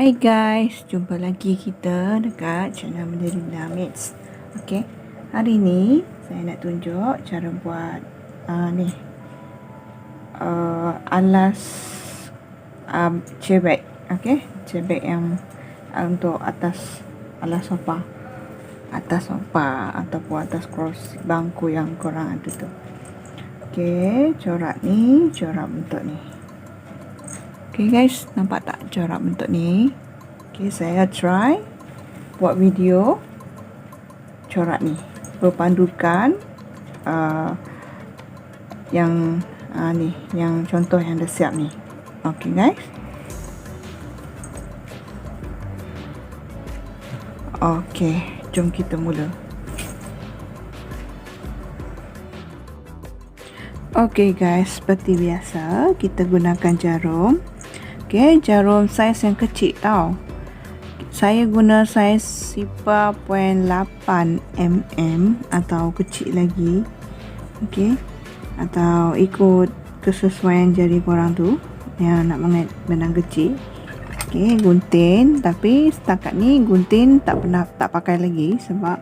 Hai guys, jumpa lagi kita dekat channel Melinda Mates. Okey, hari ni saya nak tunjuk cara buat alas chair bag. Okey, chair bag yang untuk atas alas sofa, ataupun atas kursi bangku yang korang ada tu. Okey, corak ni, corak bentuk ni. Okay guys, nampak tak corak bentuk ni? Okay, saya try buat video corak ni berpandukan yang ni, yang contoh yang dah siap ni. Okay guys. Okay, jom kita mula. Okay guys, seperti biasa kita gunakan jarum. Okay, jarum saiz yang kecil tau. Saya guna saiz 5.8 mm atau kecil lagi. Okay, atau ikut kesesuaian jari korang tu yang nak mengait benang kecil. Okay, gunting. Tapi setakat ni gunting tak pakai lagi sebab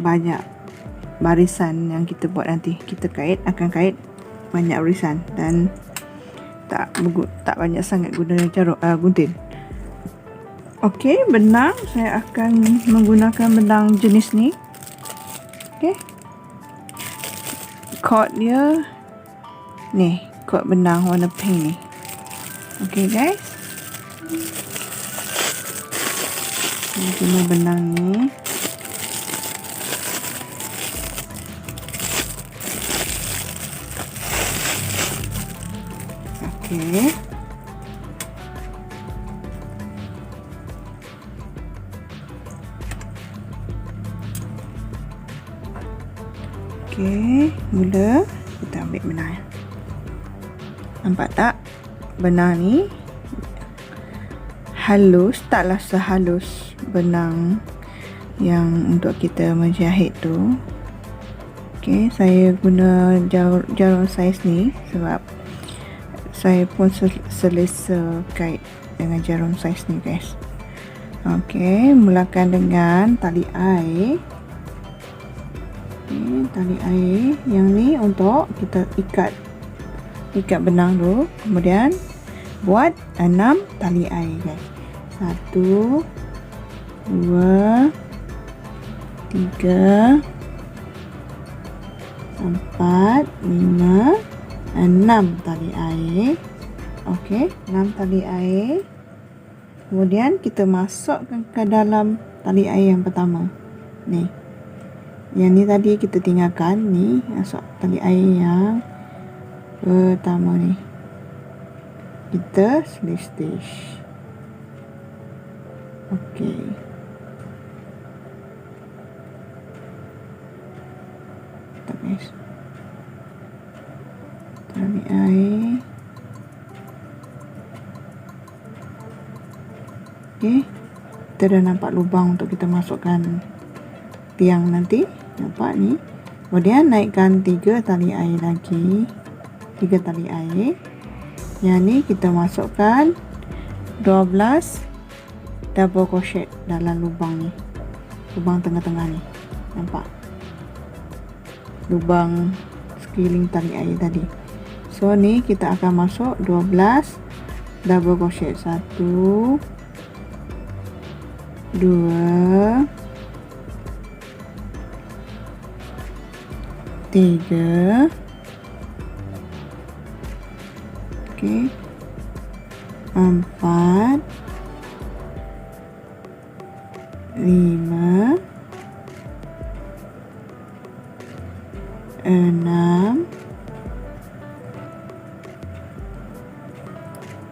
banyak barisan yang kita buat nanti. Kita akan kait banyak barisan dan tak banyak sangat guna jarum gunting. Okey, benang saya akan menggunakan benang jenis ni. Okey. Kod dia ni, kod benang warna pink ni. Okey guys. Saya guna benang ni. Okey. Okey, mula kita ambil benang. Nampak tak? Benang ni halus, taklah sehalus benang yang untuk kita menjahit tu. Okey, saya guna jarum saiz ni sebab saya pun selesa kait dengan jarum saiz ni guys. Okey, mulakan dengan tali air. Okay, tali air yang ni untuk kita ikat benang dulu. Kemudian buat 6 tali air guys. 1 2 3 4 5 6 tali air. Okey, 6 tali air. Kemudian kita masukkan ke dalam tali air yang pertama. Ni. Yang ni tadi kita tinggalkan ni, masuk tali air yang pertama ni. Kita slip stitch. Okey. Tak guys. Tali air. Okey, kita dah nampak lubang untuk kita masukkan tiang nanti. Nampak ni. Kemudian naikkan 3 tali air lagi. 3 tali air. Yang ni kita masukkan 12 double crochet dalam lubang ni. Lubang tengah-tengah ni. Nampak? Lubang sekeliling tali air tadi. So ni kita akan masuk 12 double crochet. 1 2 3. Okey. 4 5 6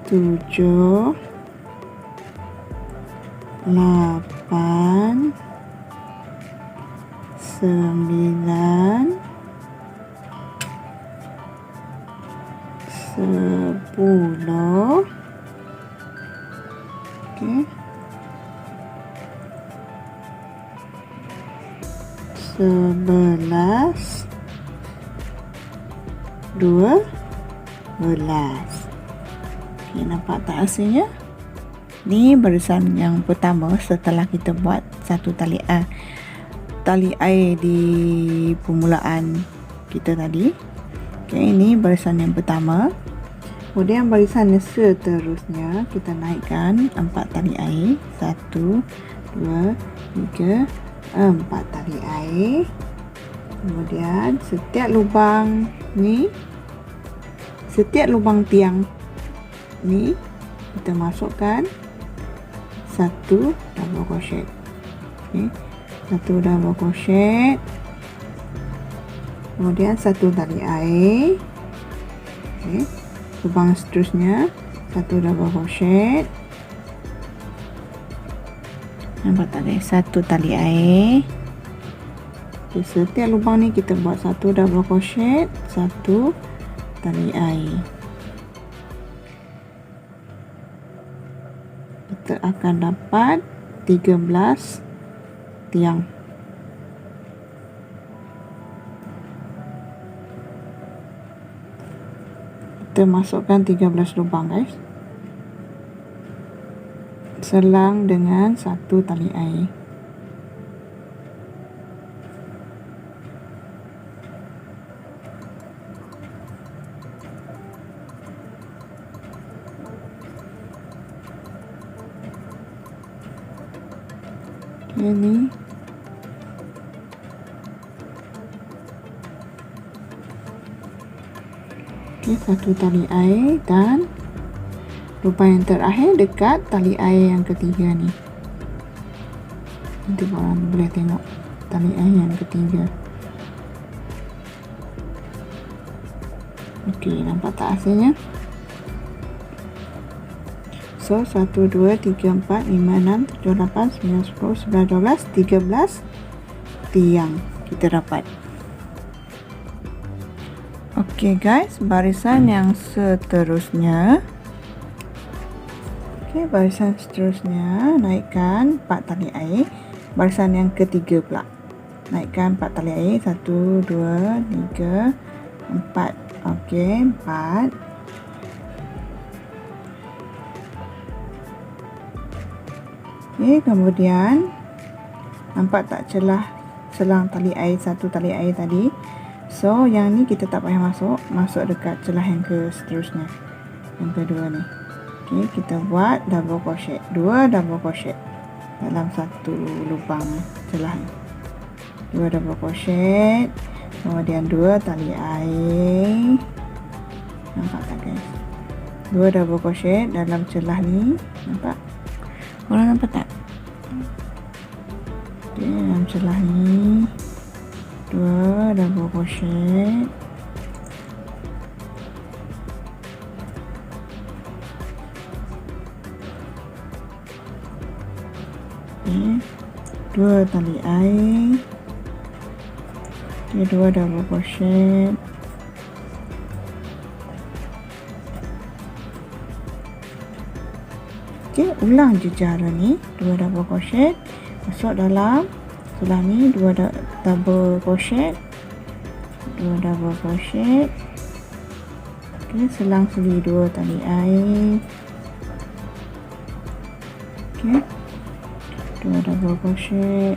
7 8 9 10. Okey. 11 12. Okey, nampak tak hasilnya? Ni barisan yang pertama setelah kita buat satu tali air di permulaan kita tadi. Okey, ini barisan yang pertama. Kemudian barisan yang seterusnya kita naikkan 4 tali air. 1, 2, 3, 4 tali air. Kemudian setiap lubang ni, setiap lubang tiang ni kita masukkan satu double crochet. Okey, satu double crochet. Kemudian satu tali air. Okey, lubang seterusnya satu double crochet. Nampak tak guys? Satu tali air. Okay, setiap lubang ni kita buat satu double crochet, satu tali air. Kita akan dapat 13 tiang. Kita masukkan 13 lubang guys. Selang dengan satu tali air. Ini satu tali air dan lubang yang terakhir dekat tali air yang ketiga ni. Nanti korang boleh tengok tali air yang ketiga. Okey, nampak tak hasilnya? So 1, 2, 3, 4, 5, 6, 7, 8, 9, 10, 11, 12, 13 tiang kita dapat. Okey guys, barisan yang seterusnya. Okey, barisan seterusnya naikkan 4 tali air. Barisan yang ketiga pula. Naikkan 4 tali air. 1, 2, 3, 4. Okey, 4. Okey, kemudian nampak tak celah selang tali air, satu tali air tadi. So yang ni kita tak payah masuk dekat celah yang seterusnya, yang kedua ni. Okey, kita buat double crochet, 2 double crochet dalam satu lubang celah ni. 2 double crochet, kemudian 2 tali air. Nampak tak guys? 2 double crochet dalam celah ni. Nampak? Korang nampak tak? Okey, dalam celah ni 2 double crochet. Okey, 2 tali air. Okey, 2 double crochet. Okey, ulang je cara ni. 2 double crochet masuk dalam celah ni, 2 double crochet, 2 double crochet. Okey, selang seli 2 tali air. Okey, 2 double crochet.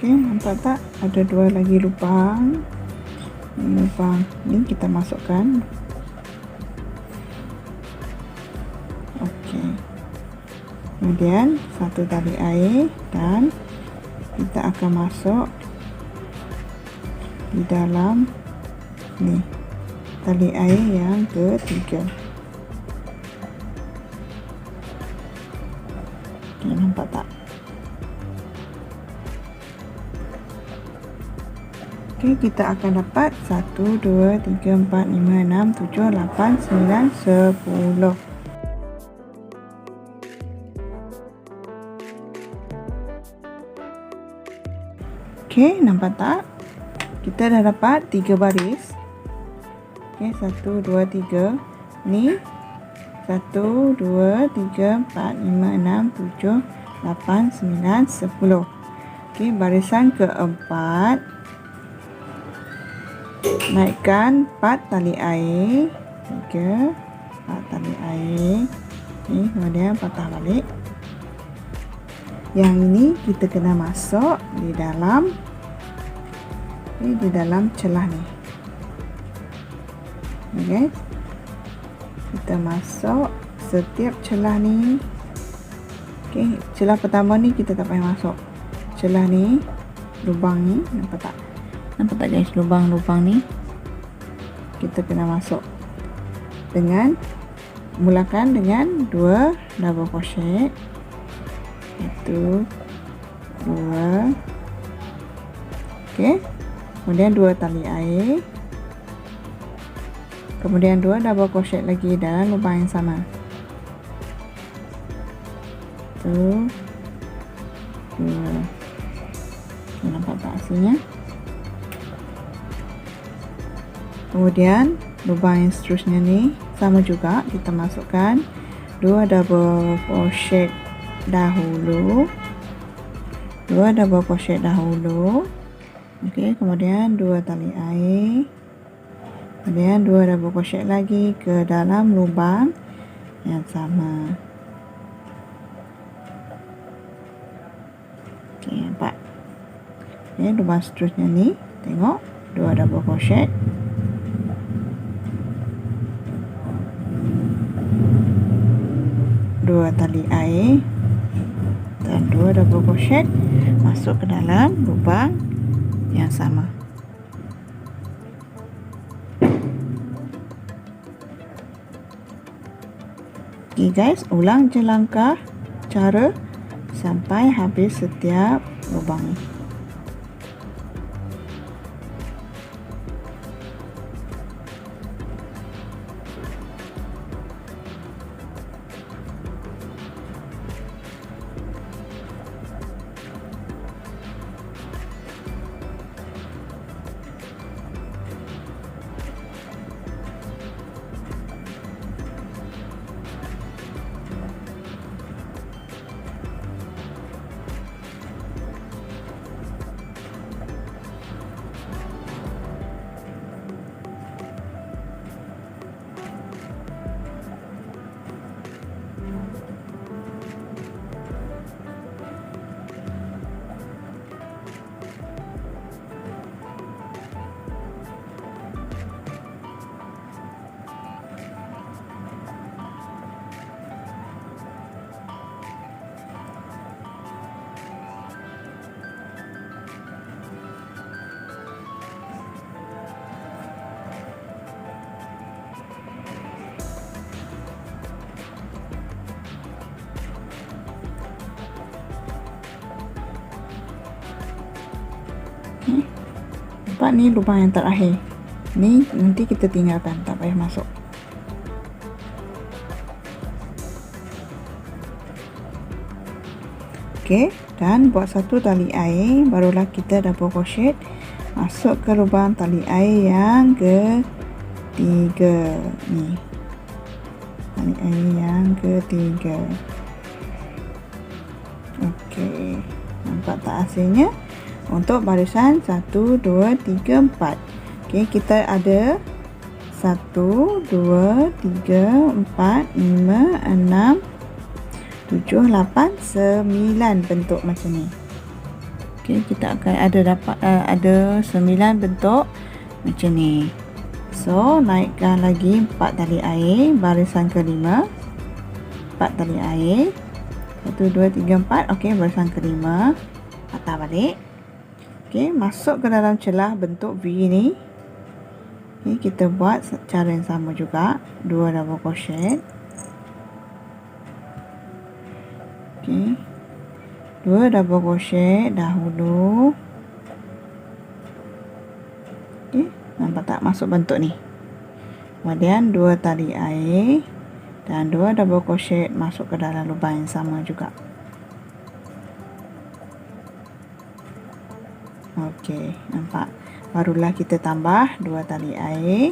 Okey, nampak tak? Ada 2 lagi lubang. Ini lubang ni kita masukkan. Okey. Kemudian satu tali air dan kita akan masuk di dalam ni. tali air yang ketiga. Okay, nampak tak? Okay, kita akan dapat 1, 2, 3, 4, 5, 6, 7, 8, 9, 10. Okay, nampak tak? Kita dah dapat 3 baris. Okay, 1, 2, 3. Ni 1, 2, 3, 4, 5, 6, 7, 8, 9, 10. Okay, barisan keempat, naikkan 4 tali air. 3, 4 tali air. Ni, kemudian patah balik. Yang ini kita kena masuk di dalam celah ni. Okay, kita masuk setiap celah ni. Okay, celah pertama ni kita tak payah masuk. Celah ni, lubang ni, nampak tak? Nampak tak guys, lubang-lubang ni kita kena masuk dengan, mulakan dengan 2 double crochet. 1, 2. Okey, kemudian 2 tali air, kemudian 2 double crochet lagi dalam lubang yang sama. 1, 2. Nampak tak hasilnya? Kemudian lubang yang seterusnya ni sama juga, kita masukkan 2 double crochet dahulu. 2 double crochet dahulu. Okey, kemudian 2 tali air. Kemudian 2 double crochet lagi ke dalam lubang yang sama. Okey, nampak? Okey, lubang seterusnya ni, tengok, 2 double crochet. 2 tali air dan 2 double crochet masuk ke dalam lubang yang sama. Okay guys, ulang je langkah cara sampai habis setiap lubang ni. Nampak ni lubang yang terakhir. Ni nanti kita tinggalkan, tak payah masuk. Okey, dan buat 1 tali air, barulah kita double crochet masuk ke lubang tali air yang ketiga ni. Tali air yang ketiga. Okey, nampak tak hasilnya? Untuk barisan 1, 2, 3, 4. Okey, kita ada 1, 2, 3, 4, 5, 6, 7, 8, 9 bentuk macam ni. Okey, kita akan ada 9 bentuk macam ni. So, naikkan lagi 4 tali air, barisan kelima. 4 tali air. 1, 2, 3, 4. Okey, barisan kelima. Patah balik. Okey, masuk ke dalam celah bentuk V ni. Okey, kita buat cara yang sama juga, 2 double crochet. Okey, 2 double crochet dahulu. Okey, nampak tak masuk bentuk ni. Kemudian 2 tali air dan 2 double crochet masuk ke dalam lubang yang sama juga. Okey, nampak? Barulah kita tambah 2 tali air.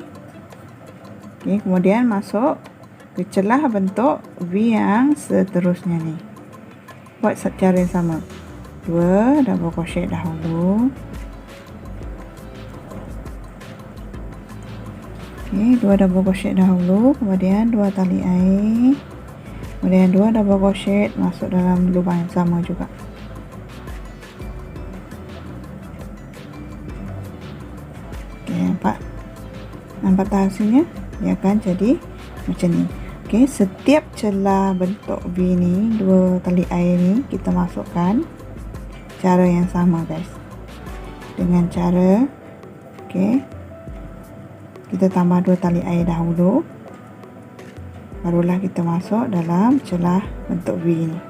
Okey, kemudian masuk ke celah bentuk V yang seterusnya ni. Buat cara yang sama. 2 double crochet dahulu. Okey, 2 double crochet dahulu, kemudian 2 tali air. Kemudian 2 double crochet masuk dalam lubang yang sama juga. Nampak tak hasilnya? Dia akan jadi macam ni. Okey, setiap celah bentuk V ni, 2 tali air ni kita masukkan cara yang sama, guys. Dengan cara okey, kita tambah 2 tali air dahulu. Barulah kita masuk dalam celah bentuk V ni.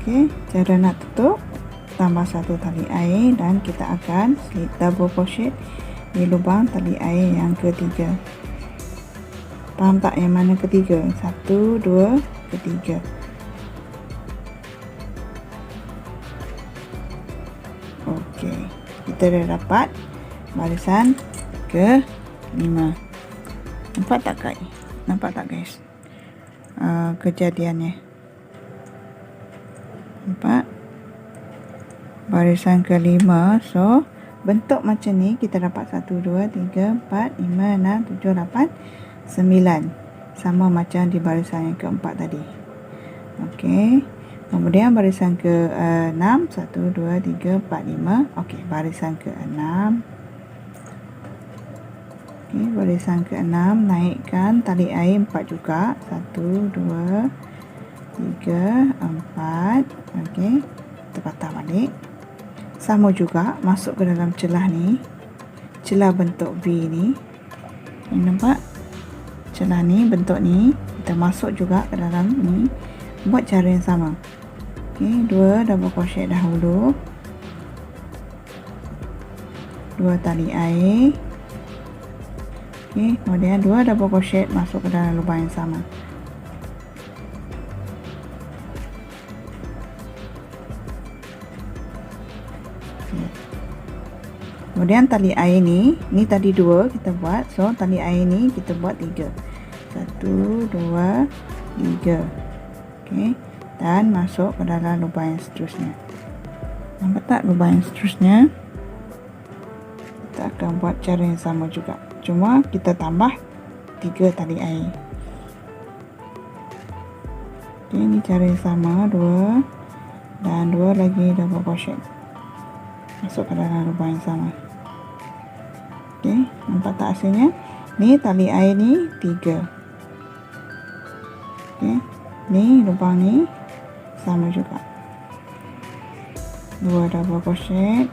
Okey, cara nak tutup, tambah 1 tali air dan kita akan slip double crochet di lubang tali air yang ketiga. Faham tak yang mana ketiga? 1, 2, ketiga. Okey, kita dah dapat barisan ke-5. Nampak tak guys? Nampak tak guys? Kejadiannya. Nampak? Barisan ke-5. So, bentuk macam ni kita dapat 1, 2, 3, 4, 5, 6, 7, 8, 9. Sama macam di barisan yang keempat tadi. Okey. Kemudian barisan ke-6, 1, 2, 3, 4, 5. Okey, barisan ke-6. Okey, barisan ke-6 naikkan tali air 4 juga. 1, 2, 3, 4. Okey, kita patah balik. Sama juga masuk ke dalam celah ni, celah bentuk V ni. Nampak? Celah ni, bentuk ni, kita masuk juga ke dalam ni. Buat cara yang sama. Okey, 2 double crochet dahulu. 2 tali air. Okey, kemudian 2 double crochet masuk ke dalam lubang yang sama. Kemudian tali air ni tadi 2 kita buat, so tali air ni kita buat 3. 1, 2, 3. Okey, dan masuk ke dalam lubang yang seterusnya. Nampak tak lubang yang seterusnya? Kita akan buat cara yang sama juga, cuma kita tambah 3 tali air. Okey, ini cara yang sama, 2 dan 2 lagi double crochet masuk ke dalam lubang yang sama. Okey, nampak tak hasilnya? Ni tali air ni 3. Okey, ni lubang ni sama juga. 2 double crochet,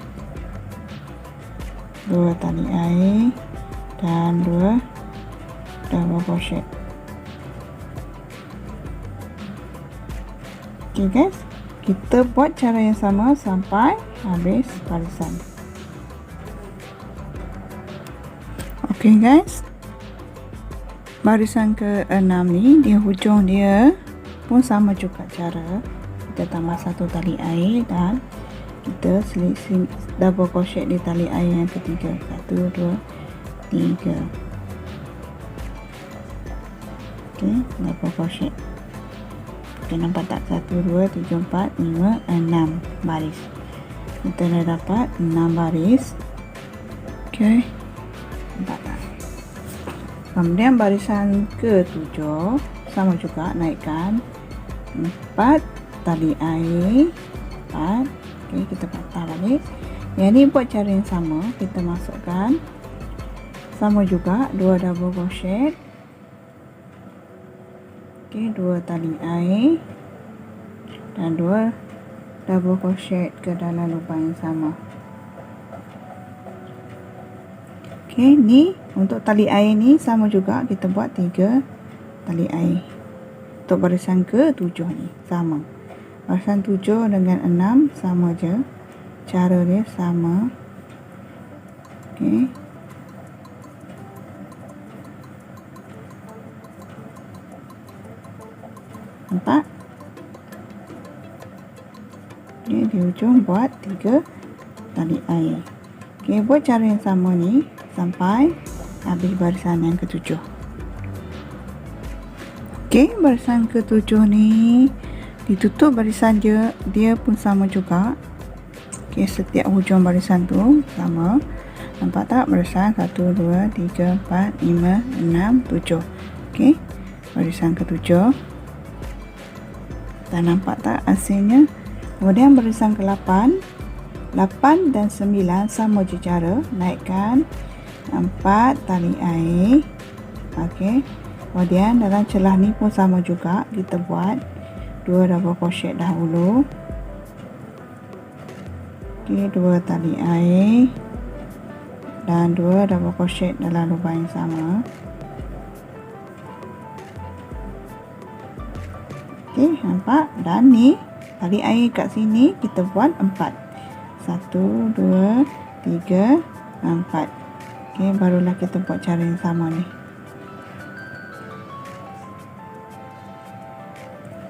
2 tali air dan 2 double crochet. Okey guys, Kita buat cara yang sama sampai habis barisan. Okey guys, barisan ke-6 ni, di hujung dia pun sama juga cara. Kita tambah satu tali air dan kita selisih double crochet di tali air yang ketiga. 1, 2, 3. Okey, double crochet. Okey, nampak tak? 1, 2, 3, 4, 5, 6 baris. Kita dah dapat 6 baris. Okey, nampak tak? Kemudian barisan ke-7 sama juga, naikkan 4 tali air, 4. Okey, kita patah balik. Yang ni buat cara yang sama, kita masukkan sama juga 2 double crochet. Okey, 2 tali air dan 2 double crochet ke dalam lubang yang sama. Okey, ni untuk tali air ni sama juga, kita buat 3 tali air. Untuk barisan ke-7 ni sama. Barisan 7 dengan 6 sama je. Cara dia sama. Okey. Nampak? Okay, di ujung buat 3 tali air. Okay, buat cara yang sama ni sampai habis barisan yang ke-7. Okay, barisan ke-7 ni ditutup barisan dia pun sama juga. Okay, setiap hujung barisan tu sama. Nampak tak? Barisan 1, 2, 3, 4, 5, 6, 7. Okay, barisan ke-7. Dan nampak tak hasilnya? Kemudian barisan ke-8, 8 dan 9 sama je cara, naikkan 4 tali air. Okey. Kemudian dalam celah ni pun sama juga, kita buat 2 double crochet dahulu. Okey, 2 tali air dan 2 double crochet dalam lubang yang sama. Okey, nampak? Dan ni tali air kat sini kita buat 4. 1, 2, 3, 4. Okey, barulah kita buat cara yang sama ni.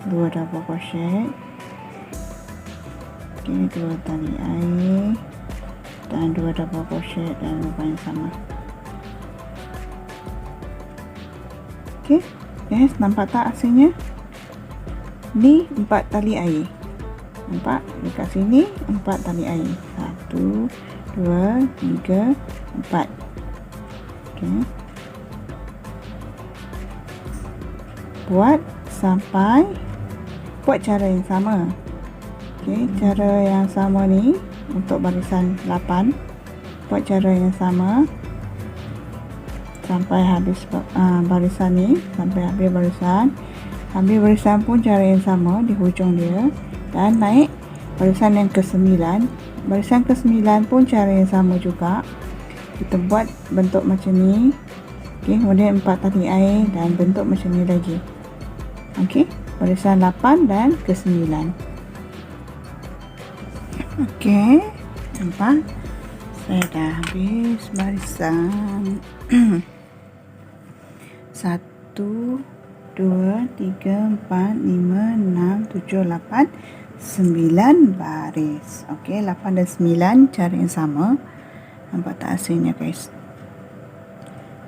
2 double crochet. Okey, 2 tali air dan 2 double crochet dalam lubang yang sama. Okey, guys, nampak tak hasilnya? Ni 4 tali air. Nampak? Dekat sini 4 tali air. 1, 2, 3, 4. Okey. Buat sampai buat cara yang sama. Okey, cara yang sama ni untuk barisan 8. Buat cara yang sama sampai habis barisan ni, sampai habis barisan. Ambil barisan pun cara yang sama di hujung dia dan naik barisan yang ke-9. Barisan ke-9 pun cara yang sama juga. Kita buat bentuk macam ni. Okey, kemudian 4 tali air dan bentuk macam ni lagi. Okey, barisan 8 dan ke-9. Okey, nampak? Saya dah habis barisan 1, 2, 3, 4, 5, 6, 7, 8, 9 baris. Okey, 8 dan 9 cara yang sama. Nampak tak hasilnya, guys?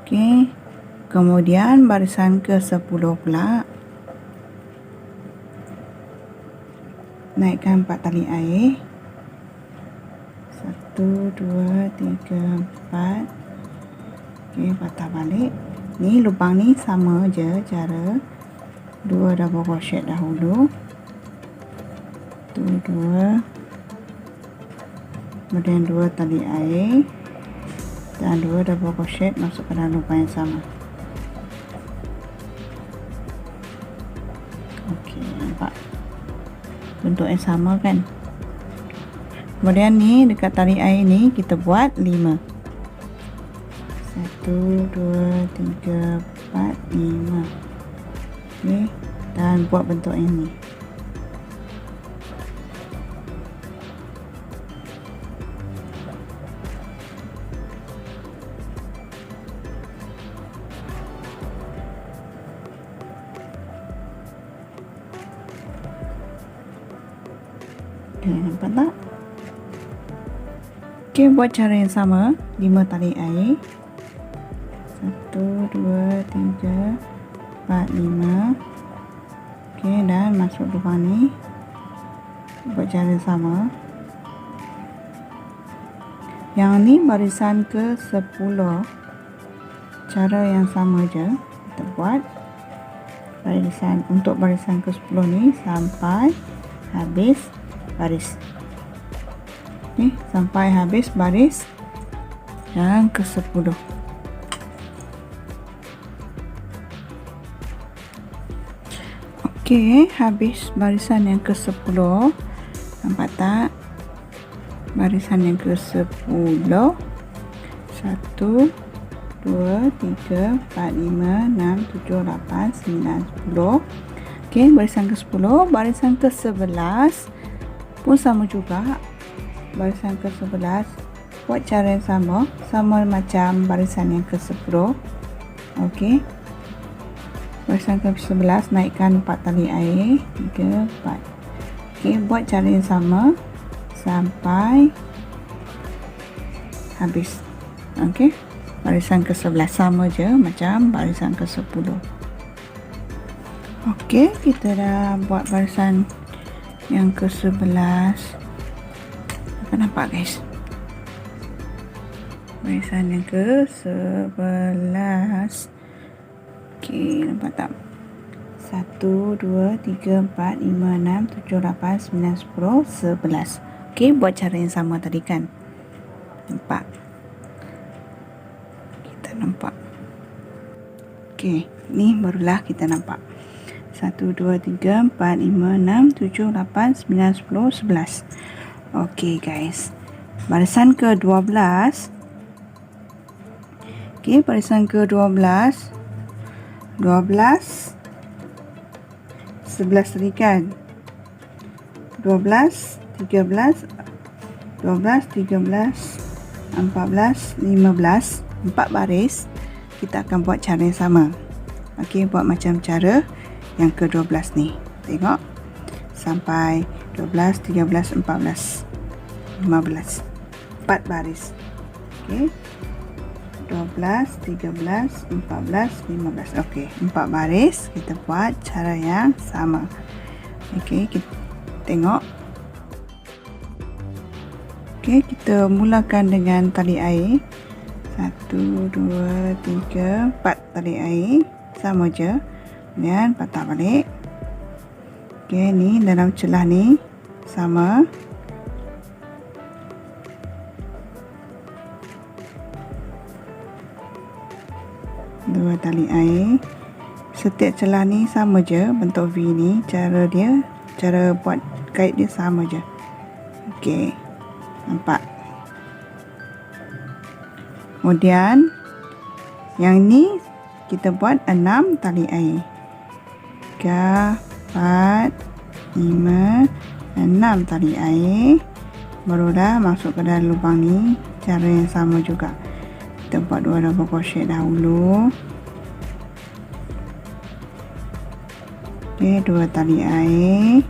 Okey, kemudian barisan ke-10 pula. Naikkan 4 tali air. 1, 2, 3, 4. Okey, patah balik. Ni lubang ni sama je cara. 2 double crochet dahulu. 1, 2. Kemudian 2 tali air dan 2 double crochet masuk ke dalam lubang yang sama. Okey, nampak? Bentuk yang sama kan? Kemudian ni dekat tali air ni kita buat 5. 1, 2, 3, 4, 5. Okey, dan buat bentuk ini. Nampak tak? Okey, buat cara yang sama. 5 tali air. 1, 2, 3, 4, 5. Okey, dan masuk lubang ni. Buat cara yang sama. Yang ni barisan ke 10. Cara yang sama je. Kita buat barisan untuk barisan ke 10 ni sampai habis baris. Okey, sampai habis baris yang ke 10. Okey, habis barisan yang ke 10. Nampak tak? Barisan yang ke 10. 1, 2, 3, 4, 5, 6, 7, 8, 9, 10. Okey, barisan ke 10. Barisan ke 11 pun sama juga. Barisan ke 11 buat cara yang sama. Sama macam barisan yang ke 10. Okey. Barisan ke 11 naikkan 4 tali air. 3, 4. Okey, buat cara yang sama sampai habis. Okey. Barisan ke 11 sama je macam barisan ke 10. Okey, kita dah buat barisan yang ke 11. Nampak guys? Barisan yang ke 11. Okey, nampak tak? 1, 2, 3, 4, 5, 6, 7, 8, 9, 10, 11. Okey, buat cara yang sama tadi kan? Nampak? Kita nampak. Okey, ni barulah kita nampak. 1, 2, 3, 4, 5, 6, 7, 8, 9, 10, 11. Okey guys. Barisan ke 12. Okey, barisan ke 12. 12 11 tadi kan? 12 13 12 13 14 15 4 baris. Kita akan buat cara yang sama. Okey, buat macam cara yang ke 12 ni. Tengok. Sampai 12 13 14 15. 4 baris. Okey. 12 13 14 15. Okey, 4 baris. Kita buat cara yang sama. Okey, kita tengok. Okey, kita mulakan dengan tali air. 1 2 3 4 tali air. Sama je. Kemudian patah balik. Okey, ni dalam celah ni sama. Dua tali air. Setiap celah ni sama je. Bentuk V ni. Cara buat kait dia sama je. Okey. Nampak? Kemudian yang ni kita buat 6 tali air. 3, 4, 5, 6 tali air. Barulah masuk ke dalam lubang ni. Cara yang sama juga. Kita buat 2 double crochet dahulu. Okey, 2 tali air.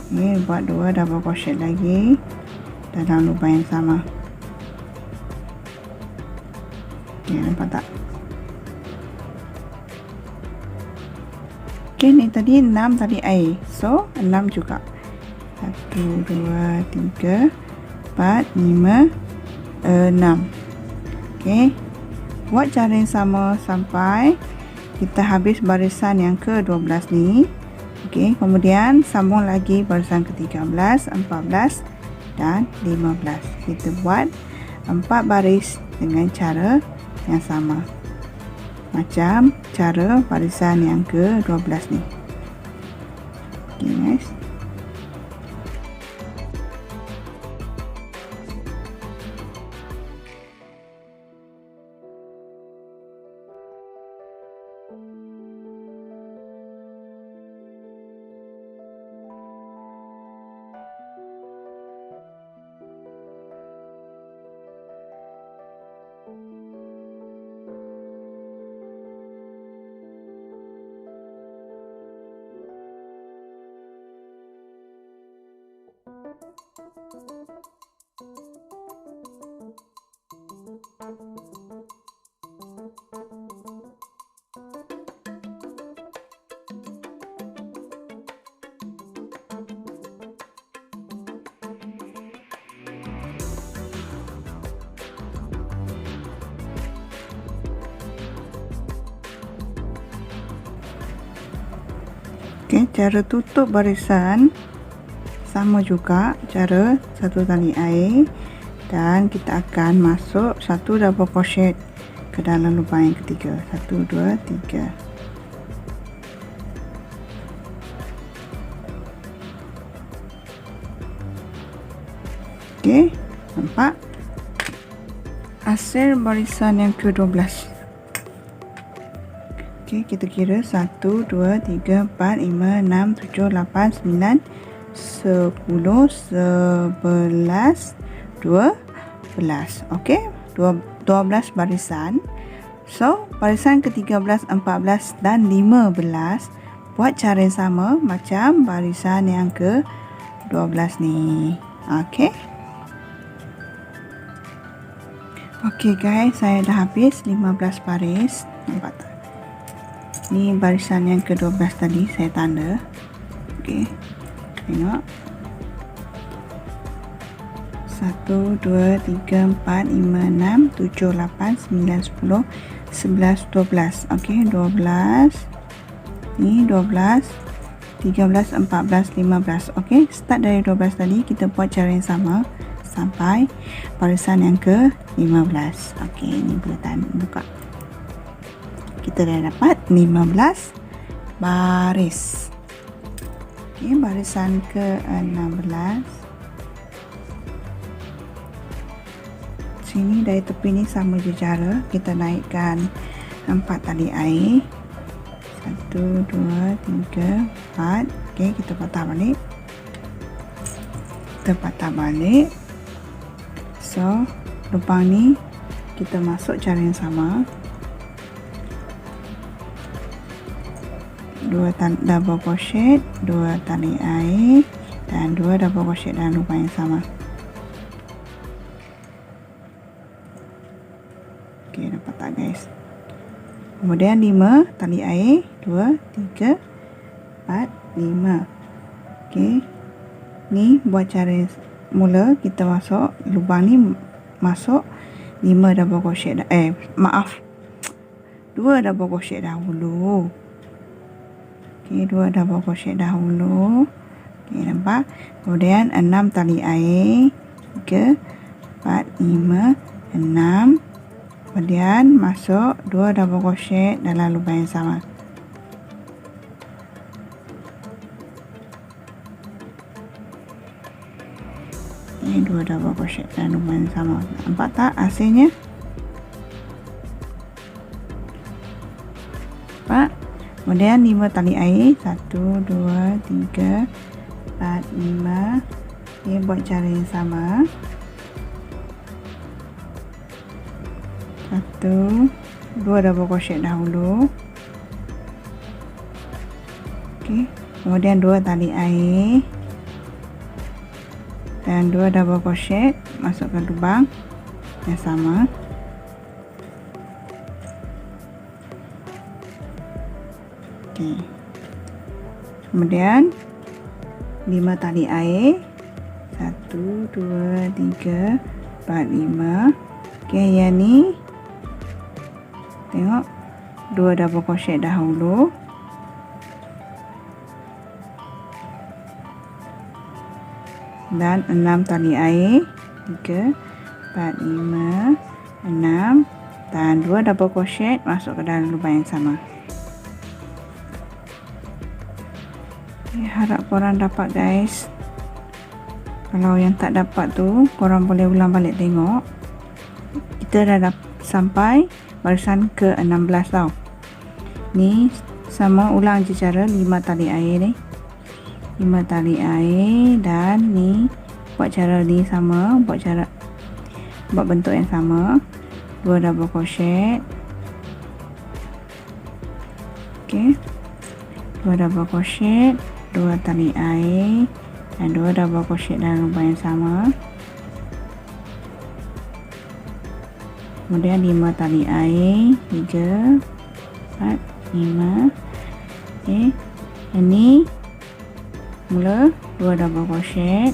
Okey, buat 2 double crochet lagi dalam lubang yang sama. Okey, nampak tak? Okey, ni tadi 6 tali air. So, 6 juga. 1, 2, 3, 4, 5, 6. Okey. Buat cara yang sama sampai kita habis barisan yang ke-12 ni. Okey, kemudian sambung lagi barisan ke-13, 14 dan 15. Kita buat 4 baris dengan cara yang sama. Macam cara barisan yang ke-12 ni. Okey guys. Okey, cara tutup barisan sama juga, cara satu tali air dan kita akan masuk satu double crochet ke dalam lubang yang ketiga. 1 2 3. Okey, nampak hasil barisan yang ke-12. Okey, kita kira 1 2 3 4 5 6 7 8 9 10 11 12. Okey, 12 barisan. So, barisan ke-13, 14 dan 15 buat cara yang sama macam barisan yang ke-12 ni. Okey. Okey guys, saya dah habis 15 baris. Nampak tak? Ni barisan yang ke-12 tadi saya tanda. Okey. Tengok. 1 2 3 4 5 6 7 8 9 10 11 12. Okey, 12. Ni 12, 13, 14, 15. Okey, start dari 12 tadi kita buat cara yang sama sampai barisan yang ke-15. Okey, ni boleh buka. Kita dah dapat 15 baris. Okey, barisan ke-16. Sini dari tepi ni sama je cara. Kita naikkan 4 tali air. 1 2 3 4. Okey, kita patah balik. Kita patah balik. So, lubang ni kita masuk cara yang sama. 2 double crochet, 2 tali air dan 2 double crochet dalam lubang yang sama. Okey, dapat tak guys? Kemudian 5 tali air, 2 3 4 5. Okey. Ni buat cara mula, kita masuk lubang ni, masuk 5 double crochet 2 double crochet dahulu. Okey, 2 double crochet dahulu. Okey, nampak? Kemudian 6 tali air, 3 4 5 6. Kemudian masuk 2 double crochet dalam lubang yang sama. Ini 2 double crochet dalam lubang yang sama. Nampak tak hasilnya? Nampak? Kemudian 5 tali air, 1 2 3 4 5. Ini buat cara yang sama. 1 2 double crochet dahulu. Okey, kemudian 2 tali air dan 2 double crochet masukkan lubang yang sama. Okey, kemudian 5 tali air, 1 2 3 4 5. Okey, yang ni tengok, 2 double crochet dahulu. Dan 6 tali air, 3 4 5 6 dan 2 double crochet masuk ke dalam lubang yang sama. Harap korang dapat guys. Kalau yang tak dapat tu, korang boleh ulang balik tengok. Kita dah sampai barisan ke-16 tau. Ni sama, ulang je cara 5 tali air ni. 5 tali air dan ni buat cara ni sama, buat bentuk yang sama. 2 double crochet. Okey. 2 double crochet, 2 tali air dan 2 double crochet dalam lubang yang sama. Kemudian 5 tali air, 3 4 5. Okey, ini mula 2 double crochet,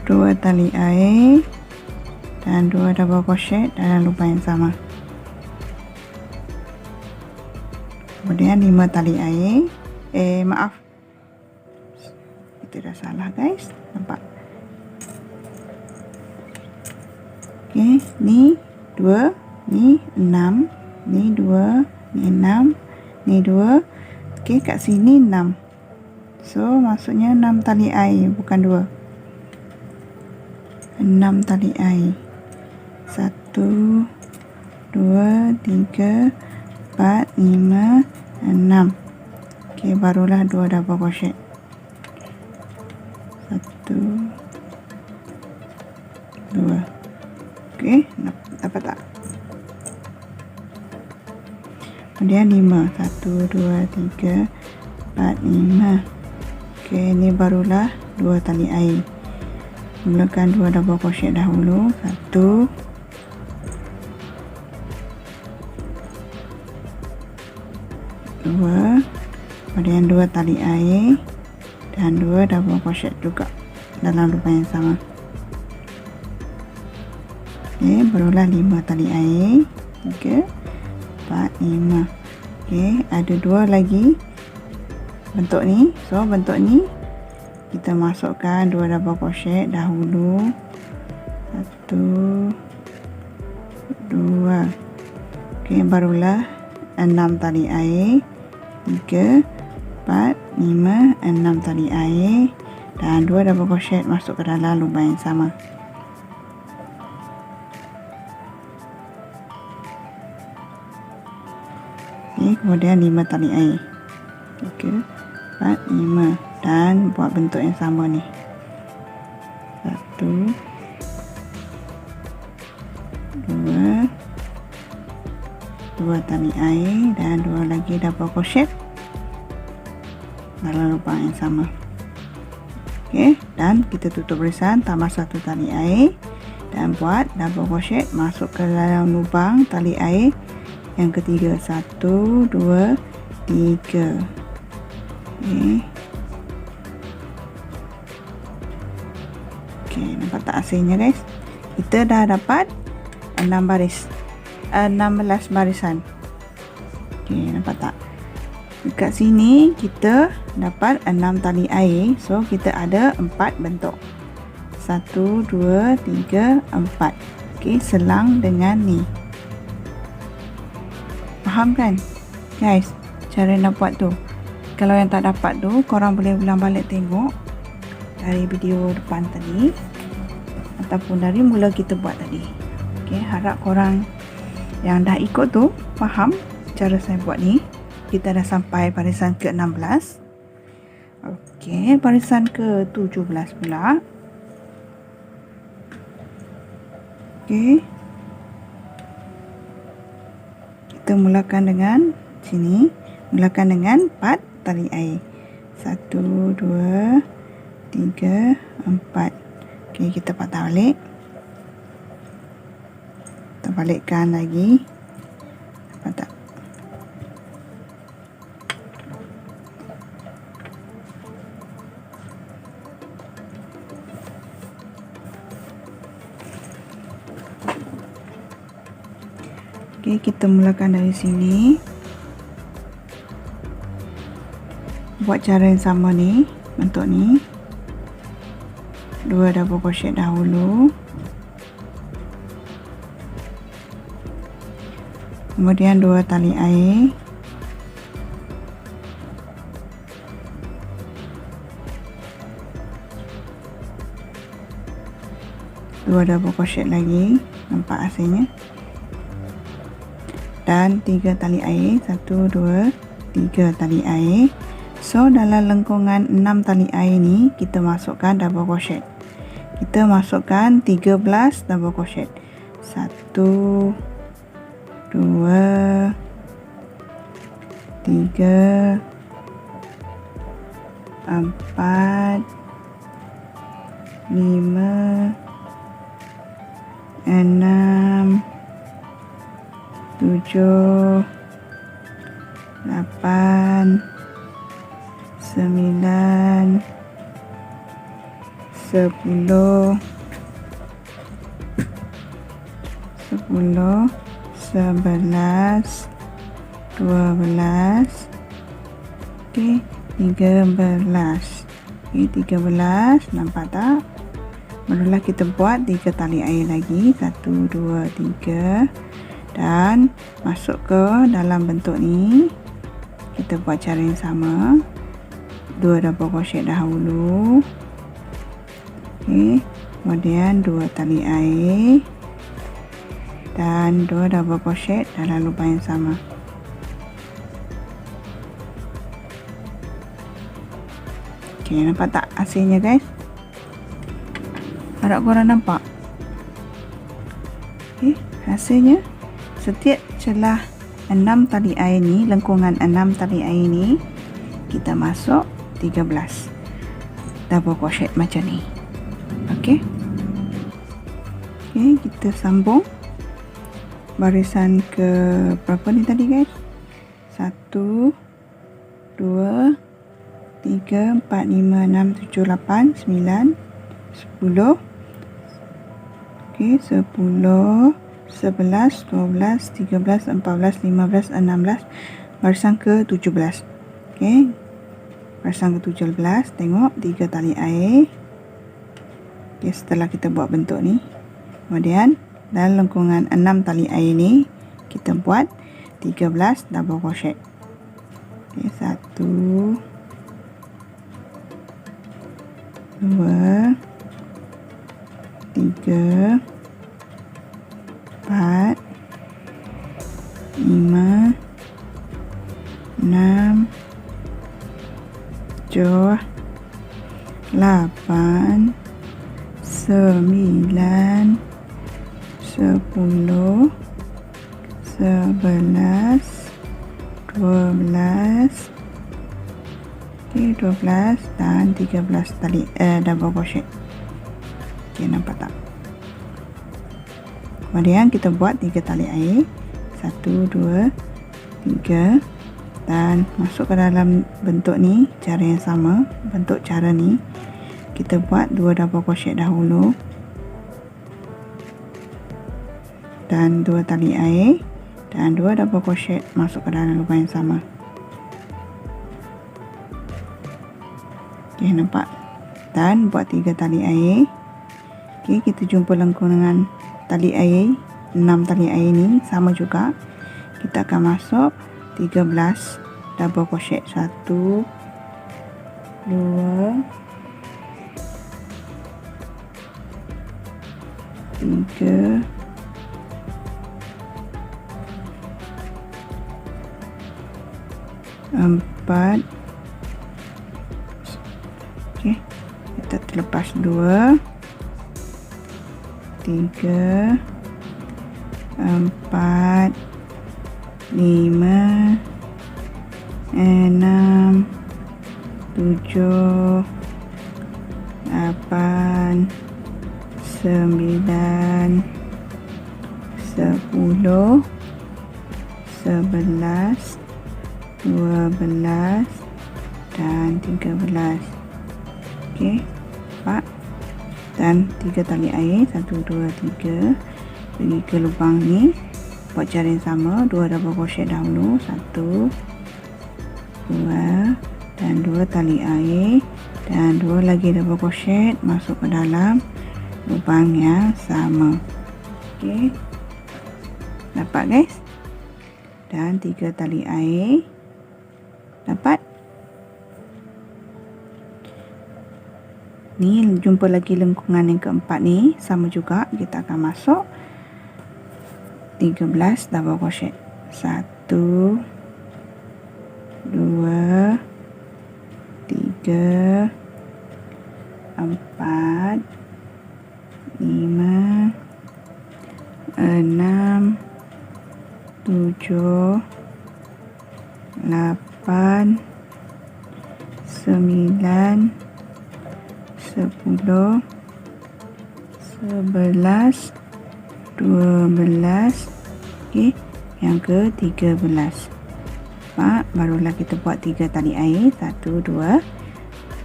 2 tali air dan 2 double crochet dalam lubang yang sama. Kemudian 5 tali air. Maaf, kita dah salah guys, nampak. Okey, ni 2, ni 6, ni 2, ni 6, ni 2. Okey, kat sini 6. So maksudnya 6 tali air, bukan 2. 6 tali air. 1 2 3 4 5 6. Okey, barulah 2 double crochet. 1 2. Okey, dapat tak? Kemudian 5. 1 2 3 4 5. Okey, ini barulah 2 tali air. Mulakan 2 double crochet dahulu. 1 2, kemudian 2 tali air dan 2 double crochet juga dalam lubang yang sama. Okey, barulah 5 tali air. 3 4 5. Okey, ada 2 lagi bentuk ni. So bentuk ni kita masukkan 2 double crochet dahulu. 1 2. Okey, barulah 6 tali air. 3 4 5 6 tali air dan 2 double crochet masuk ke dalam lubang yang sama. Okey, kemudian 5 tali air. 3 4 5 dan buat bentuk yang sama ni. 1 2 2 tali air dan 2 lagi double crochet dalam lubang yang sama. Okey, dan kita tutup barisan tambah 1 tali air dan buat double crochet masuk ke dalam lubang tali air yang ketiga. 1 2 3. Okey. Okey, nampak tak hasilnya guys? Kita dah dapat 16 barisan. Okey, nampak tak? Dekat sini kita dapat 6 tali air. So kita ada 4 bentuk. 1 2 3 4. Okey, selang dengan ni. Faham kan guys cara nak buat tu? Kalau yang tak dapat tu, korang boleh ulang balik tengok dari video depan tadi ataupun dari mula kita buat tadi. Okey, harap korang yang dah ikut tu faham cara saya buat ni. Kita dah sampai barisan ke-16. Okey, barisan ke-17 pula. Okey, kita mulakan dengan sini. Mulakan dengan 4 tali air. 1 2 3 4. Okey, kita patah balik. Kita balikkan lagi. Nampak tak? Okey, kita mulakan dari sini. Buat cara yang sama ni, bentuk ni. 2 double crochet dahulu. Kemudian 2 tali air. Dua double crochet lagi. Nampak hasilnya? Dan 3 tali air. 1 2 3 tali air. So dalam lengkungan 6 tali air ni kita masukkan double crochet. Kita masukkan 13 double crochet. 1 2 3 4 5 6 7 8 9 10 11 12, okey, 13. Okey, 13, nampak tak? Barulah kita buat 3 tali air lagi, 1 2 3, dan masuk ke dalam bentuk ni. Kita buat cara yang sama, 2 double crochet dahulu. Okey, kemudian 2 tali air dan 2 double crochet dalam lubang yang sama. Okey, nampak tak hasilnya guys? Harap korang nampak. Okey, hasilnya setiap celah 6 tali air ni, lengkungan 6 tali air ni, kita masuk 13 double crochet macam ni. Okey. Okey, kita sambung barisan ke berapa ni tadi guys? 1 2 3 4 5 6 7 8 9 10. Okey, 10 11 12 13 14 15 16, barisan ke 17. Okey, barisan ke 17, tengok 3 tali air. Okey, setelah kita buat bentuk ni, kemudian dalam lengkungan 6 tali air ni kita buat 13 double crochet. Okey, 1 2 3 4 5 6 7 8 9 10 11 12. Okey, 12 dan 13 tali double crochet. Okey, nampak tak? Kemudian kita buat 3 tali air, 1 2 3, dan masuk ke dalam bentuk ni, cara yang sama, bentuk cara ni kita buat 2 double crochet dahulu dan 2 tali air dan 2 double crochet masuk ke dalam lubang yang sama. Okey, nampak? Dan buat 3 tali air. Okey, kita jumpa lengkungan tali air, 6 tali air ni sama juga. Kita akan masuk 13 double crochet, 1 2 3 4. Okey, kita terlepas 2 3 4 5 6 7 8 9 10 11 12 dan 13. Okey, nampak? Dan 3 tali air, 1 2 3, pergi ke lubang ni, buat cara yang sama, 2 double crochet dahulu, 1 2 dan 2 tali air dan 2 lagi double crochet masuk ke dalam lubang yang sama. Okey, dapat guys? Dan 3 tali air, dapat? Ni jumpa lagi lengkungan yang keempat ni, sama juga, kita akan masuk 13 double crochet, 1 2 3 4 5 6 7 8 9 10 11 12. Okey, yang ke 13. Nampak? Barulah kita buat 3 tali air, 1 2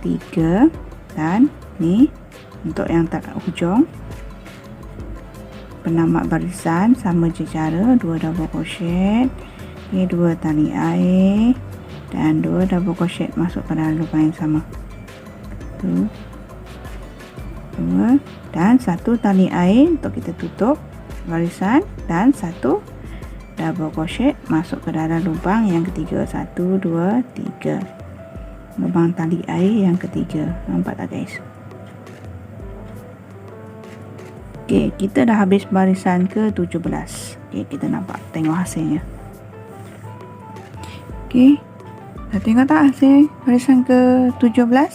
3, dan ni untuk yang tak hujung penamat barisan sama je cara, 2 double crochet Okey, 2 tali air dan 2 double crochet masuk ke dalam lubang yang sama. 1, 2 dan 1 tali air untuk kita tutup barisan dan 1 double crochet masuk ke dalam lubang yang ketiga. 1, 2, 3. Lubang tali air yang ketiga. Nampak tak guys? Okey, kita dah habis barisan ke-17. Okey, kita nampak tengok hasilnya. Okey, dah tengok tak hasil barisan ke-17?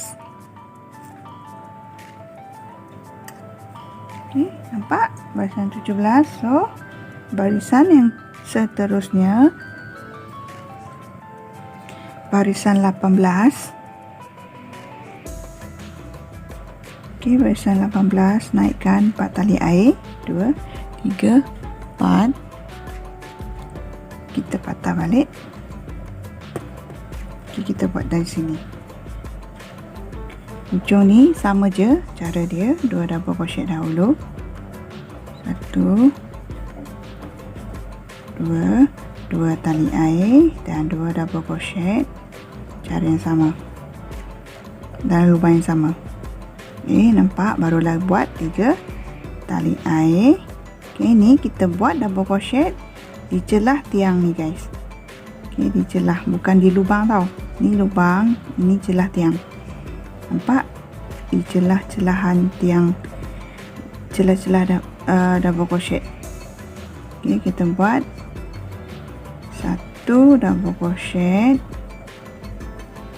Okey, nampak barisan 17. So, barisan yang seterusnya barisan 18. Okey, barisan 18 naikkan 4 tali air. 2, 3, 4. Kita patah balik. Okey, kita buat dari sini. Hujung ni sama je cara dia. 2 double crochet dahulu. 1, 2, 2 tali air dan 2 double crochet. Cara yang sama. Dalam lubang yang sama. Okey, nampak barulah buat 3 tali air. Okey, ni kita buat double crochet di celah tiang ni guys. Okey, di celah, bukan di lubang tau. Ni lubang, ini celah tiang. Nampak? Di celah-celahan tiang, celah-celah double crochet. Okey, kita buat 1 double crochet.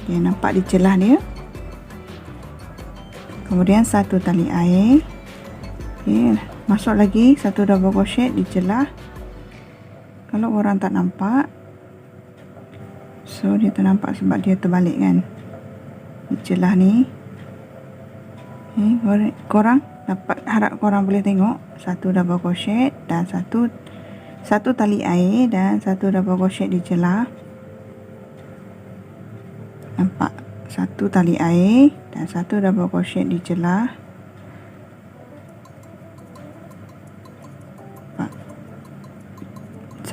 Okey, nampak di celah dia. Kemudian 1 tali air. Okey, masuk lagi 1 double crochet di celah. Kalau orang tak nampak, so dia ternampak sebab dia terbalik kan. Di celah ni. Okay, korang dapat, harap korang boleh tengok 1 double crochet dan 1 tali air dan 1 double crochet di celah. Nampak 1 tali air dan 1 double crochet di celah.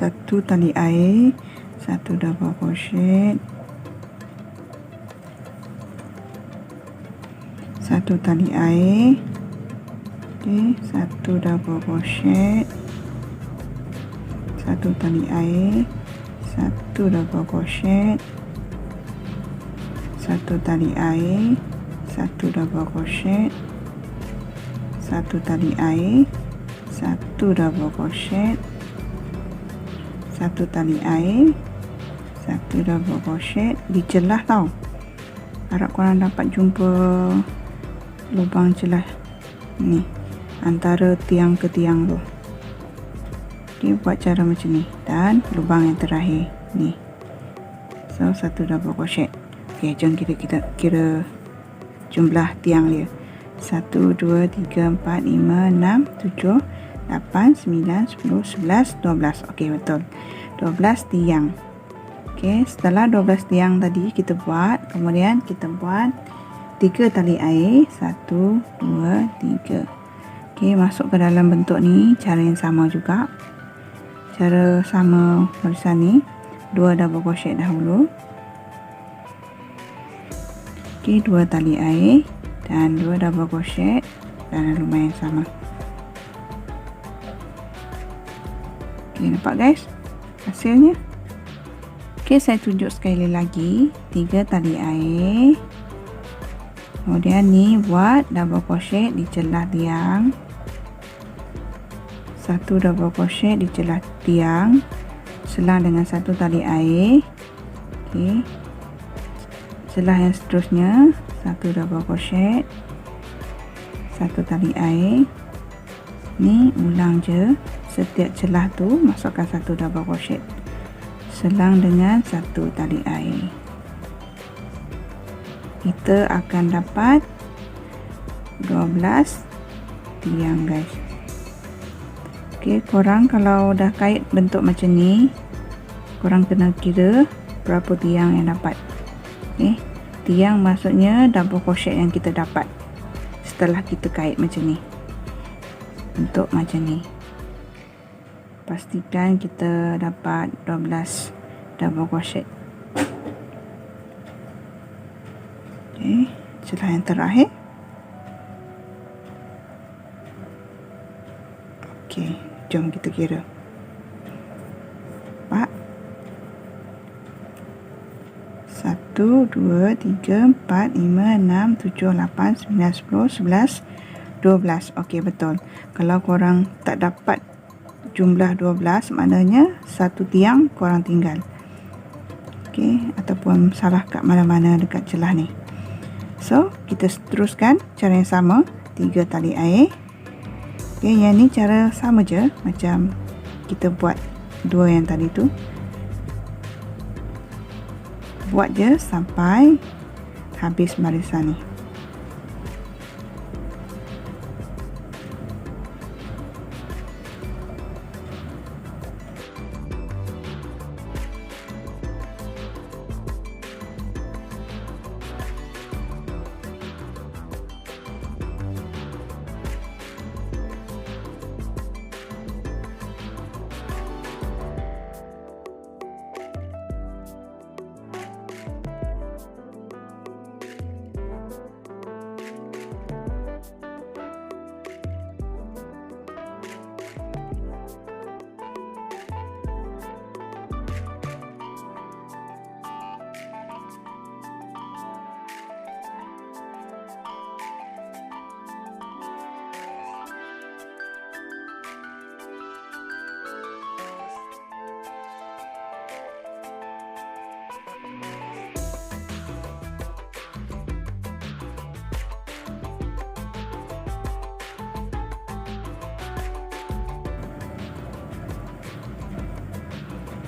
1 tali air, 1 double crochet, 1 tali air. Okey, 1 double crochet, 1 tali air, 1 double crochet, 1 tali air, 1 double crochet, 1 tali air, 1 double crochet, 1 tali air, 1 double crochet di celah tau. Harap korang dapat jumpa lubang celah ni antara tiang ke tiang tu. Okey, buat cara macam ni dan lubang yang terakhir ni. So 1 double crochet. Okey, jom kita kira jumlah tiang dia. 1, 2, 3, 4, 5, 6, 7, 8, 9, 10, 11, 12. Okey, betul. 12 tiang. Okey, setelah 12 tiang tadi kita buat, kemudian kita buat 3 tali air. 1, 2, 3. Okey, masuk ke dalam bentuk ni. Cara yang sama juga. Cara sama barisan ni. 2 double crochet dahulu. Okey, 2 tali air dan 2 double crochet dalam lubang yang sama. Okey, nampak guys hasilnya? Okey, saya tunjuk sekali lagi. 3 tali air. Kemudian ni buat double crochet di celah tiang. 1 double crochet di celah tiang. Selang dengan 1 tali air. Okey. Celah yang seterusnya 1 double crochet, 1 tali air. Ni ulang je, setiap celah tu masukkan 1 double crochet, selang dengan 1 tali air. Kita akan dapat 12 tiang guys. Okey, korang kalau dah kait bentuk macam ni, korang kena kira berapa tiang yang dapat. Okey, tiang maksudnya double crochet yang kita dapat setelah kita kait macam ni. Bentuk macam ni. Pastikan kita dapat 12 double crochet. Okey, celah yang terakhir. Okey, jom kita kira. 4 1 2 3 4 5 6 7 8 9 10 11 12. Okey, betul. Kalau korang tak dapat jumlah 12, maknanya satu tiang korang tinggal. Okey, ataupun salah kat mana-mana dekat celah ni. So, kita teruskan cara yang sama, 3 tali air. Okey, yang ni cara sama je macam kita buat 2 yang tadi tu. Buat je sampai habis barisan ni.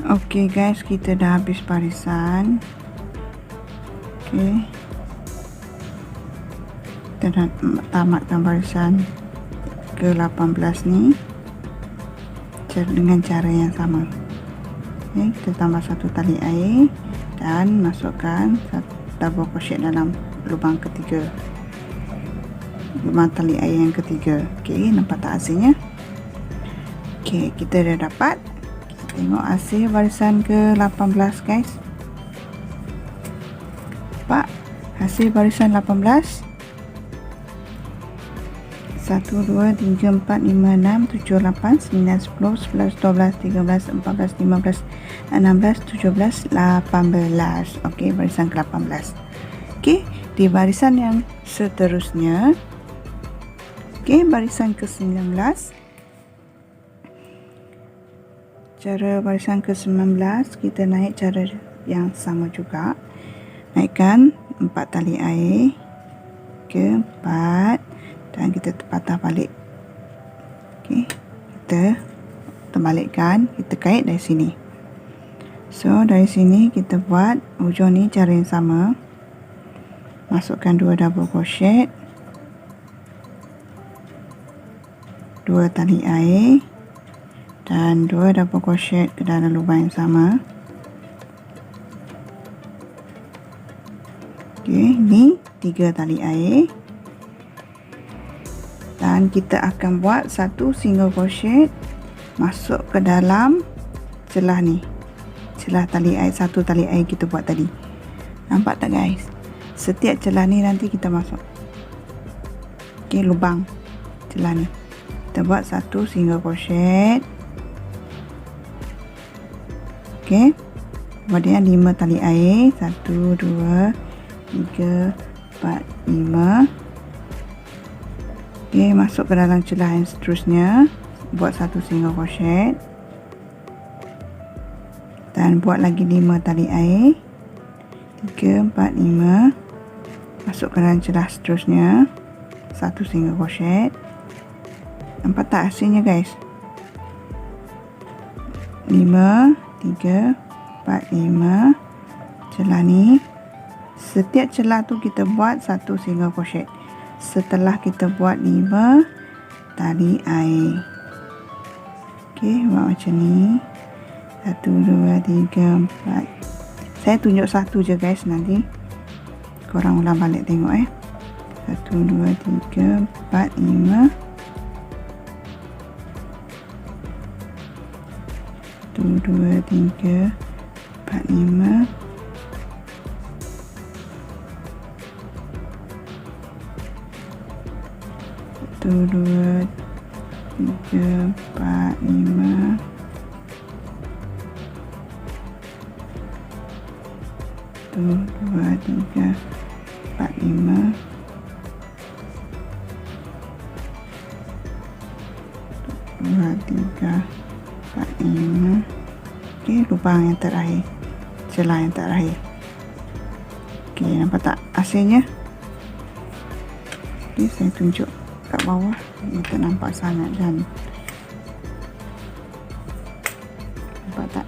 Okey guys, kita dah habis barisan. Okey, kita dah tamatkan barisan ke-18 ni dengan cara yang sama. Okey, kita tambah satu tali air dan masukkan double crochet dalam lubang ketiga, lubang tali air yang ketiga. Okey, nampak tak hasilnya? Okey, kita dah dapat. Tengok hasil barisan ke-18 guys. Nampak hasil barisan 18. 1 2 3 4 5 6 7 8 9 10 11 12 13 14 15 16 17 18. Okey, barisan ke-18. Okey, di barisan yang seterusnya, okey, barisan ke-19. Cara barisan ke-19, kita naik cara yang sama juga. Naikkan 4 tali air ke 4 dan kita patah balik. Okey, kita terbalikkan, kita kait dari sini. So, dari sini kita buat hujung ni cara yang sama. Masukkan 2 double crochet, 2 tali air dan 2 double crochet ke dalam lubang yang sama. Okey, ni 3 tali air dan kita akan buat satu single crochet masuk ke dalam celah ni, celah tali air, satu tali air kita buat tadi. Nampak tak guys? Setiap celah ni nanti kita masuk, okey, lubang celah ni kita buat satu single crochet. Okey, kemudian 5 tali air, 1 2 3 4 5. Okey, masuk ke dalam celah yang seterusnya, buat satu single crochet dan buat lagi 5 tali air, 3 4 5. Masuk ke dalam celah seterusnya, satu single crochet. Nampak tak hasilnya guys? 5 3 4 5 celah ni. Setiap celah tu kita buat satu single crochet setelah kita buat 5 tali air. Okey, buat macam ni. 1 2 3 4. Saya tunjuk satu je guys, nanti korang ulang balik tengok 1 2 3 4 5. 1 2 3 4 4, 5. Satu, dua, tiga, 4, 5. Satu, dua, tiga, 4, 5. Dua, tiga, 4, 5. Okey, lubang yang terakhir, celah yang terakhir. Okey, nampak tak hasilnya? Okey, saya tunjuk kat bawah, dia tak nampak sangat kan. Nampak tak?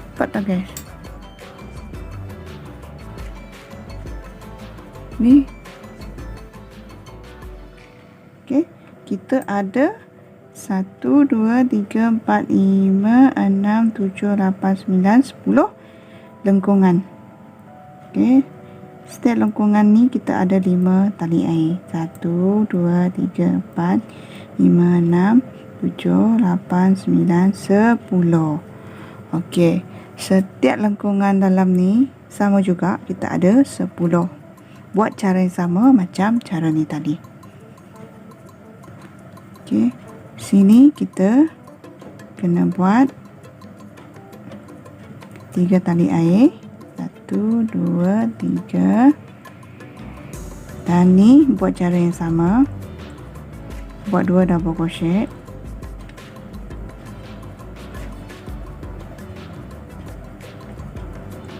Nampak tak guys? Ni. Okey, kita ada 1, 2, 3, 4, 5, 6, 7, 8, 9, 10 lengkungan. Okey, setiap lengkungan ni kita ada 5 tali air. 1, 2, 3, 4, 5, 6, 7, 8, 9, 10. Okey, setiap lengkungan dalam ni sama juga, kita ada 10. Buat cara yang sama macam cara ni tadi. Okey, sini kita kena buat 3 tali air. 1, 2, 3. Dan ni buat cara yang sama. Buat 2 double crochet.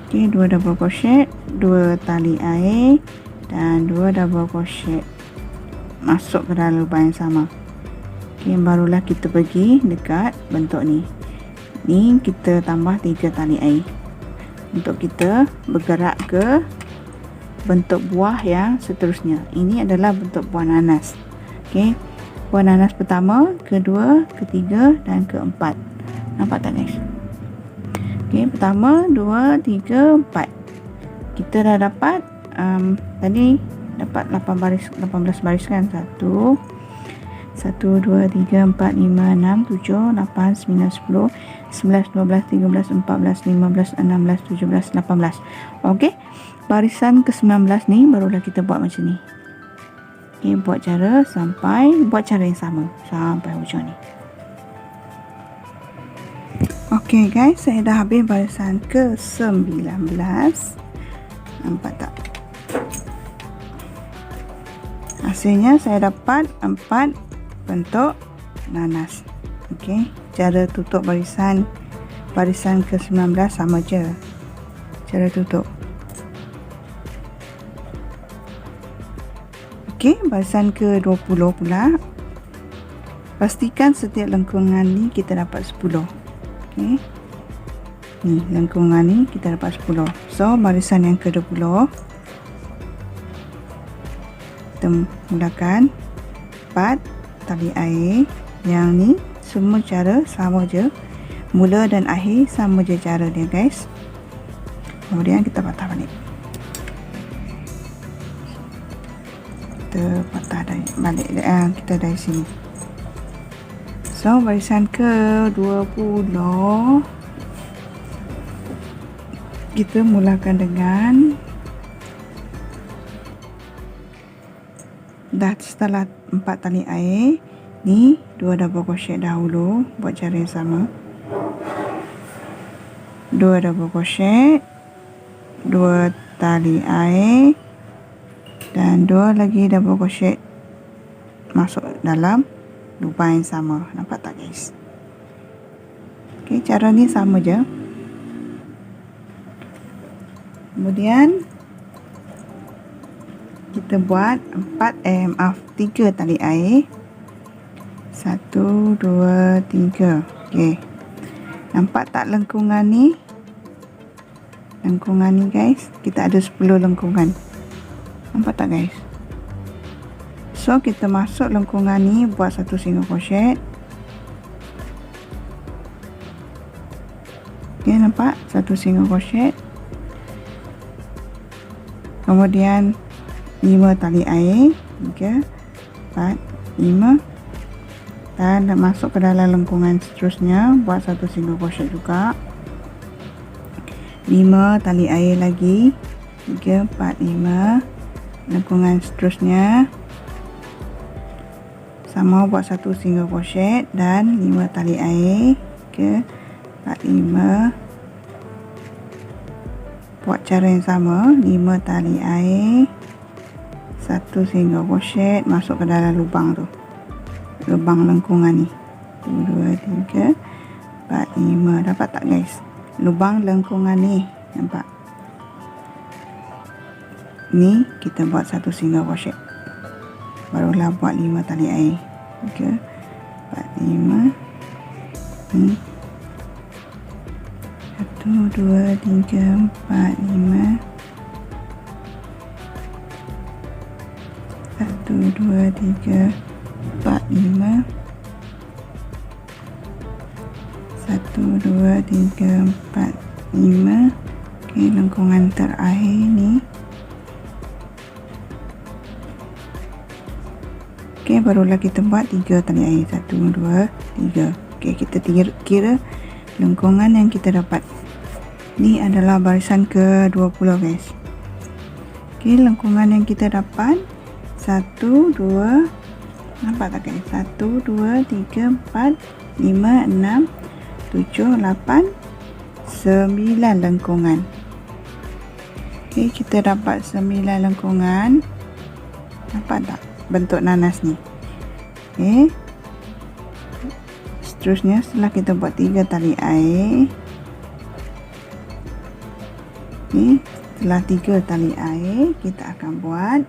Okey, 2 double crochet, 2 tali air dan 2 double crochet masuk ke dalam lubang yang sama. Okey, barulah kita pergi dekat bentuk ni. Ni kita tambah 3 tali air untuk kita bergerak ke bentuk buah yang seterusnya. Ini adalah bentuk buah nanas. Okey, buah nanas pertama, kedua, ketiga dan keempat. Nampak tak guys? Okey, pertama, 2, 3, 4. Kita dah dapat tadi dapat 18 baris kan? 1, 2, 3, 4, 5, 6, 7, 8, 9, 10, 11, 12, 13, 14, 15, 16, 17, 18. Okey, barisan ke-19 ni barulah kita buat macam ni. Okey, buat cara yang sama sampai hujung ni. Okey guys, saya dah habis barisan ke-19. Nampak tak? Hasilnya saya dapat 4 bentuk nanas. Okey, cara tutup barisan ke-19 sama je. Cara tutup. Okey, barisan ke-20 pula. Pastikan setiap lengkungan ni kita dapat 10. Okey. Ni lengkungan ni kita dapat 10. So, barisan yang ke-20 kita mulakan 4 tali air. Yang ni semua cara sama je, mula dan akhir sama je cara dia guys. Kemudian kita patah balik. Kita patah balik kita dari sini. So, barisan ke-20 kita mulakan dengan setelah 4 tali air ni 2 double crochet dahulu, buat cara yang sama. 2 double crochet, 2 tali air dan 2 lagi double crochet masuk dalam lubang yang sama. Nampak tak guys? Okey, cara ni sama je. Kemudian kita buat 3 tali air. 1, 2, 3. Okey. Nampak tak lengkungan ni? Lengkungan ni guys, kita ada 10 lengkungan. Nampak tak guys? So, kita masuk lengkungan ni, buat 1 single crochet. Okey, nampak? 1 single crochet. Kemudian 5 tali air. 3, 4, 5. Dan masuk ke dalam lengkungan seterusnya, buat 1 single crochet juga. 5 tali air lagi, 3, 4, 5. Lengkungan seterusnya sama, buat 1 single crochet dan 5 tali air. 3, 4, 5. Buat cara yang sama, 5 tali air, 1 single crochet, masuk ke dalam lubang tu, lubang lengkungan ni. 1, 2, 3, 4, 5. Dapat tak guys? Lubang lengkungan ni, nampak? Ni kita buat 1 single crochet, barulah buat 5 tali air. 3, 4, 5. 1, 2, 3, 4, 5. 1, 2, 3, 4, 5. 1, 2, 3, 4, 5. Okey, lengkungan terakhir ni. Okey, barulah kita buat 3 tali air. 1, 2, 3. Okey, kita kira lengkungan yang kita dapat. Ni adalah barisan ke-20 guys. Okey, lengkungan yang kita dapat 1, 2, nampak tak guys? 1, 2, 3, 4, 5, 6, 7, 8, 9 lengkungan. Okey, kita dapat 9 lengkungan. Nampak tak bentuk nanas ni? Okey, seterusnya setelah kita buat 3 tali air, okey, setelah 3 tali air kita akan buat,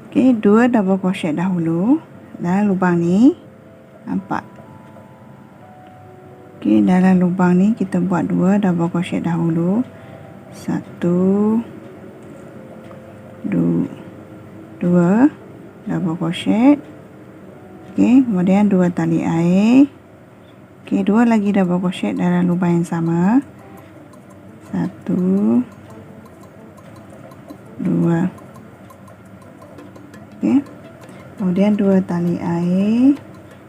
okey, 2 double crochet dahulu dalam lubang ni, nampak? Okey, dalam lubang ni kita buat 2 double crochet dahulu. 1, 2 double crochet. Okey, kemudian 2 tali air. Okey, 2 lagi double crochet dalam lubang yang sama. 1, 2. Okey, kemudian 2 tali air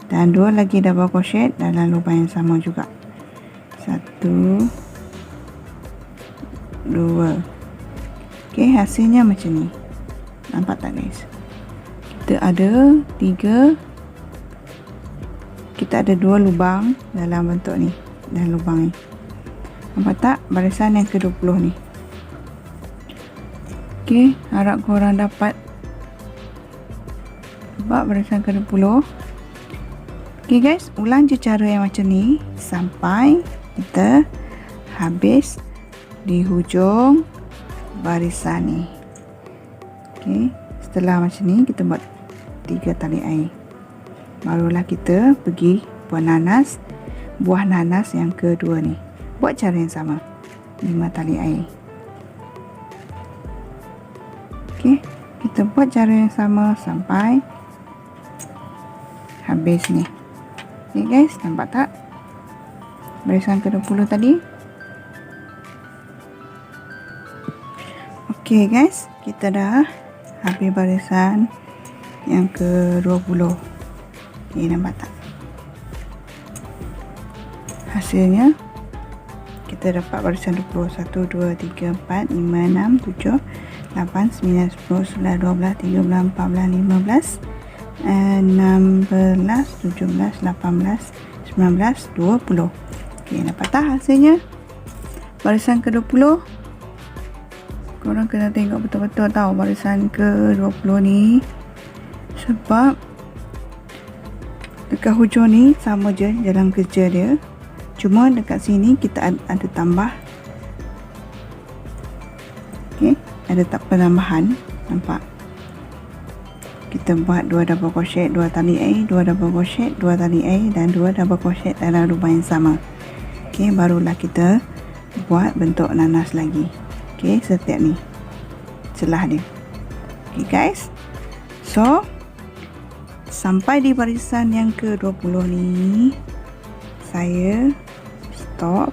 dan 2 lagi double crochet dalam lubang yang sama juga. 1, 2. Okey, hasilnya macam ni. Nampak tak guys? Kita ada 2 lubang dalam bentuk ni, dalam lubang ni. Nampak tak barisan yang ke-20 ni? Okey, harap korang dapat buat barisan ke-20. Okey guys, ulang je cara yang macam ni sampai kita habis di hujung barisan ni. Okey, setelah macam ni kita buat 3 tali air, barulah kita pergi buat nanas, buah nanas yang kedua ni. Buat cara yang sama, 5 tali air. Okey, kita buat cara yang sama sampai habis ni. Okey guys, nampak tak barisan ke-20 tadi? Okey guys, kita dah habis barisan yang ke-20. Okey, nampak tak hasilnya? Kita dapat barisan 20. 1, 2, 3, 4, 5, 6, 7, 8, 9, 10, 11, 12, 13, 14, 15, 16, 17, 18, 19, 20. Okey, nampak tak hasilnya? Barisan ke-20. Korang kena tengok betul-betul tau barisan ke-20 ni, sebab dekat hujung ni sama je jalan kerja dia, cuma dekat sini kita ada tambah. Okey, ada tak penambahan, nampak? Kita buat 2 double crochet, 2 tali air, 2 double crochet, 2 tali air dan 2 double crochet dalam lubang yang sama. Okey, barulah kita buat bentuk nanas lagi. Okey, setiap ni celah dia. Okey guys, so sampai di barisan yang ke-20 ni saya stop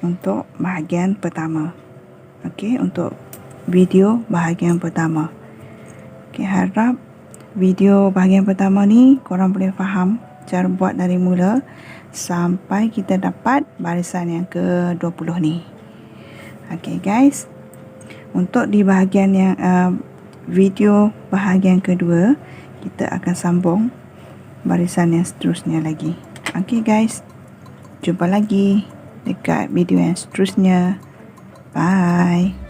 untuk bahagian pertama. Okey, untuk video bahagian pertama. Okey, harap video bahagian pertama ni korang boleh faham cara buat dari mula sampai kita dapat barisan yang ke-20 ni. Okey guys, untuk di bahagian yang video bahagian kedua, kita akan sambung barisan yang seterusnya lagi. Okey guys, jumpa lagi dekat video yang seterusnya. Bye.